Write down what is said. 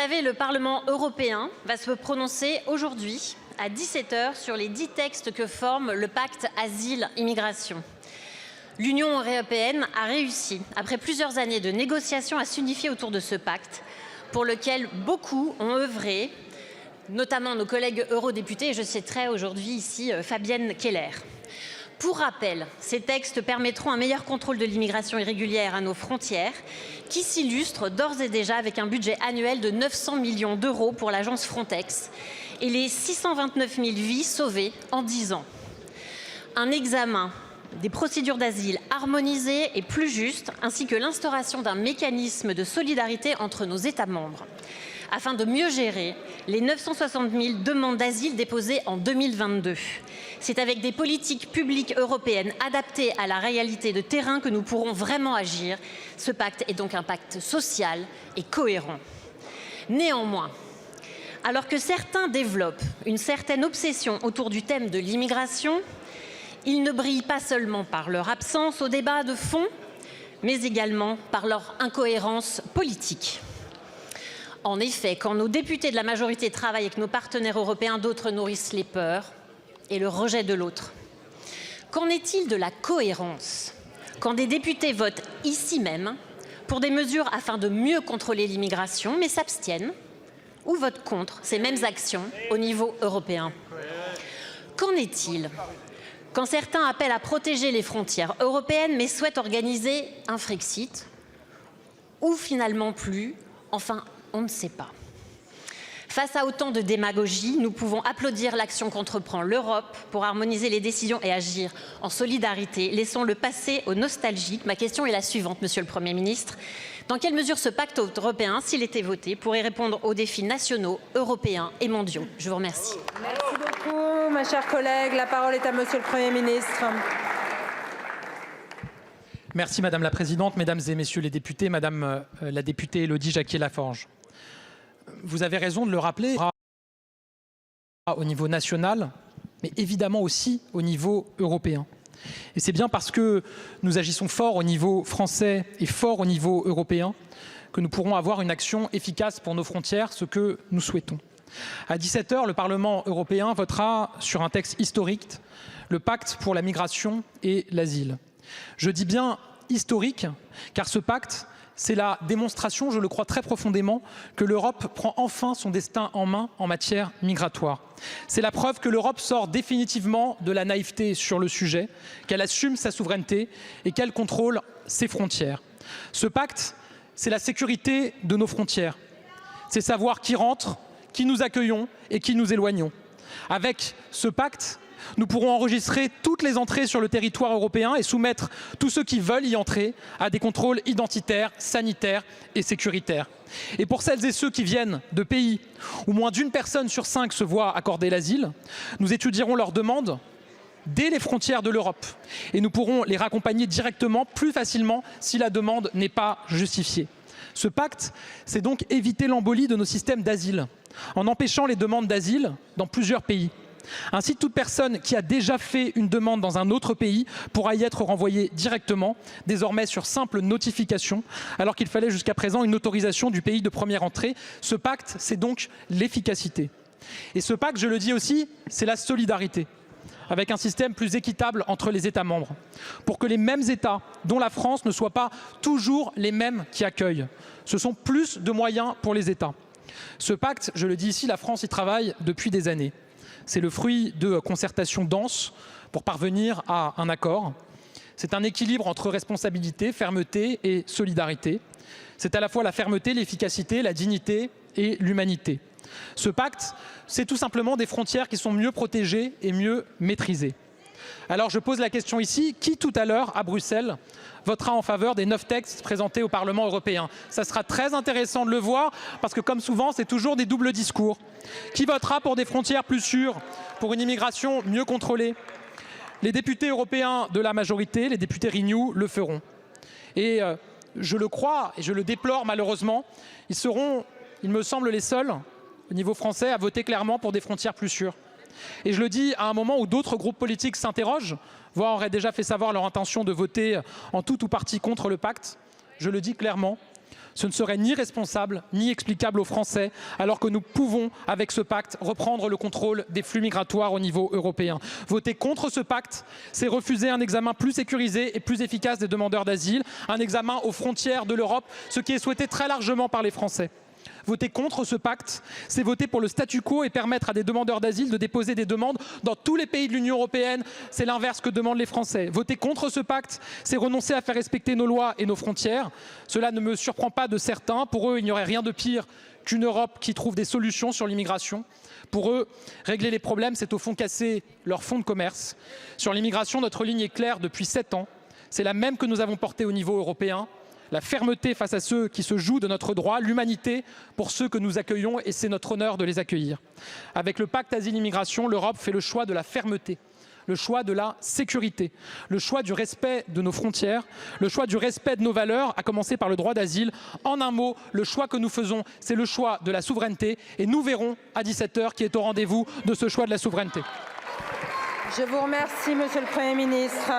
Vous savez, le Parlement européen va se prononcer aujourd'hui à 17 h sur les 10 textes que forment le pacte Asile-Immigration. L'Union européenne a réussi, après plusieurs années de négociations, à s'unifier autour de ce pacte pour lequel beaucoup ont œuvré, notamment nos collègues eurodéputés, et je citerai aujourd'hui ici Fabienne Keller. Pour rappel, ces textes permettront un meilleur contrôle de l'immigration irrégulière à nos frontières, qui s'illustre d'ores et déjà avec un budget annuel de 900 millions d'euros pour l'agence Frontex et les 629 000 vies sauvées en 10 ans. Un examen des procédures d'asile harmonisées et plus justes, ainsi que l'instauration d'un mécanisme de solidarité entre nos États membres, afin de mieux gérer les 960 000 demandes d'asile déposées en 2022. C'est avec des politiques publiques européennes adaptées à la réalité de terrain que nous pourrons vraiment agir. Ce pacte est donc un pacte social et cohérent. Néanmoins, alors que certains développent une certaine obsession autour du thème de l'immigration, ils ne brillent pas seulement par leur absence au débat de fond, mais également par leur incohérence politique. En effet, quand nos députés de la majorité travaillent avec nos partenaires européens, d'autres nourrissent les peurs et le rejet de l'autre. Qu'en est-il de la cohérence quand des députés votent ici même pour des mesures afin de mieux contrôler l'immigration, mais s'abstiennent ou votent contre ces mêmes actions au niveau européen? Qu'en est-il quand certains appellent à protéger les frontières européennes, mais souhaitent organiser un Frexit, ou finalement plus? Enfin, on ne sait pas. Face à autant de démagogie, nous pouvons applaudir l'action qu'entreprend l'Europe pour harmoniser les décisions et agir en solidarité. Laissons le passé aux nostalgiques. Ma question est la suivante, Monsieur le Premier ministre. Dans quelle mesure ce pacte européen, s'il était voté, pourrait répondre aux défis nationaux, européens et mondiaux? Je vous remercie. Merci beaucoup, ma chère collègue. La parole est à Monsieur le Premier ministre. Merci Madame la Présidente, Mesdames et Messieurs les députés, Madame la députée Élodie Jacquier-Laforge. Vous avez raison de le rappeler, au niveau national, mais évidemment aussi au niveau européen. Et c'est bien parce que nous agissons fort au niveau français et fort au niveau européen que nous pourrons avoir une action efficace pour nos frontières, ce que nous souhaitons. À 17 h, le Parlement européen votera sur un texte historique, le pacte pour la migration et l'asile. Je dis bien historique, car ce pacte, c'est la démonstration, je le crois très profondément, que l'Europe prend enfin son destin en main en matière migratoire. C'est la preuve que l'Europe sort définitivement de la naïveté sur le sujet, qu'elle assume sa souveraineté et qu'elle contrôle ses frontières. Ce pacte, c'est la sécurité de nos frontières. C'est savoir qui rentre, qui nous accueillons et qui nous éloignons. Avec ce pacte, nous pourrons enregistrer toutes les entrées sur le territoire européen et soumettre tous ceux qui veulent y entrer à des contrôles identitaires, sanitaires et sécuritaires. Et pour celles et ceux qui viennent de pays où moins d'une personne sur 5 se voit accorder l'asile, nous étudierons leurs demandes dès les frontières de l'Europe et nous pourrons les raccompagner directement, plus facilement, si la demande n'est pas justifiée. Ce pacte, c'est donc éviter l'embolie de nos systèmes d'asile en empêchant les demandes d'asile dans plusieurs pays. Ainsi, toute personne qui a déjà fait une demande dans un autre pays pourra y être renvoyée directement, désormais sur simple notification, alors qu'il fallait jusqu'à présent une autorisation du pays de première entrée. Ce pacte, c'est donc l'efficacité. Et ce pacte, je le dis aussi, c'est la solidarité, avec un système plus équitable entre les États membres, pour que les mêmes États, dont la France, ne soient pas toujours les mêmes qui accueillent. Ce sont plus de moyens pour les États. Ce pacte, je le dis ici, la France y travaille depuis des années. C'est le fruit de concertations denses pour parvenir à un accord. C'est un équilibre entre responsabilité, fermeté et solidarité. C'est à la fois la fermeté, l'efficacité, la dignité et l'humanité. Ce pacte, c'est tout simplement des frontières qui sont mieux protégées et mieux maîtrisées. Alors je pose la question ici, qui tout à l'heure à Bruxelles votera en faveur des 9 textes présentés au Parlement européen? Ça sera très intéressant de le voir parce que comme souvent c'est toujours des doubles discours. Qui votera pour des frontières plus sûres, pour une immigration mieux contrôlée? Les députés européens de la majorité, les députés Renew, le feront. Et je le crois et je le déplore malheureusement, ils seront, il me semble, les seuls au niveau français à voter clairement pour des frontières plus sûres. Et je le dis à un moment où d'autres groupes politiques s'interrogent, voire auraient déjà fait savoir leur intention de voter en tout ou partie contre le pacte. Je le dis clairement, Ce ne serait ni responsable ni explicable aux Français, alors que nous pouvons, avec ce pacte, reprendre le contrôle des flux migratoires au niveau européen. Voter contre ce pacte, c'est refuser un examen plus sécurisé et plus efficace des demandeurs d'asile, un examen aux frontières de l'Europe, ce qui est souhaité très largement par les Français. Voter contre ce pacte, c'est voter pour le statu quo et permettre à des demandeurs d'asile de déposer des demandes dans tous les pays de l'Union européenne. C'est l'inverse que demandent les Français. Voter contre ce pacte, c'est renoncer à faire respecter nos lois et nos frontières. Cela ne me surprend pas de certains. Pour eux, il n'y aurait rien de pire qu'une Europe qui trouve des solutions sur l'immigration. Pour eux, régler les problèmes, c'est au fond casser leur fonds de commerce. Sur l'immigration, notre ligne est claire depuis 7 ans. C'est la même que nous avons portée au niveau européen. La fermeté face à ceux qui se jouent de notre droit, l'humanité pour ceux que nous accueillons, et c'est notre honneur de les accueillir. Avec le pacte asile-immigration, l'Europe fait le choix de la fermeté, le choix de la sécurité, le choix du respect de nos frontières, le choix du respect de nos valeurs, à commencer par le droit d'asile. En un mot, le choix que nous faisons, c'est le choix de la souveraineté, et nous verrons à 17h qui est au rendez-vous de ce choix de la souveraineté. Je vous remercie, Monsieur le Premier ministre.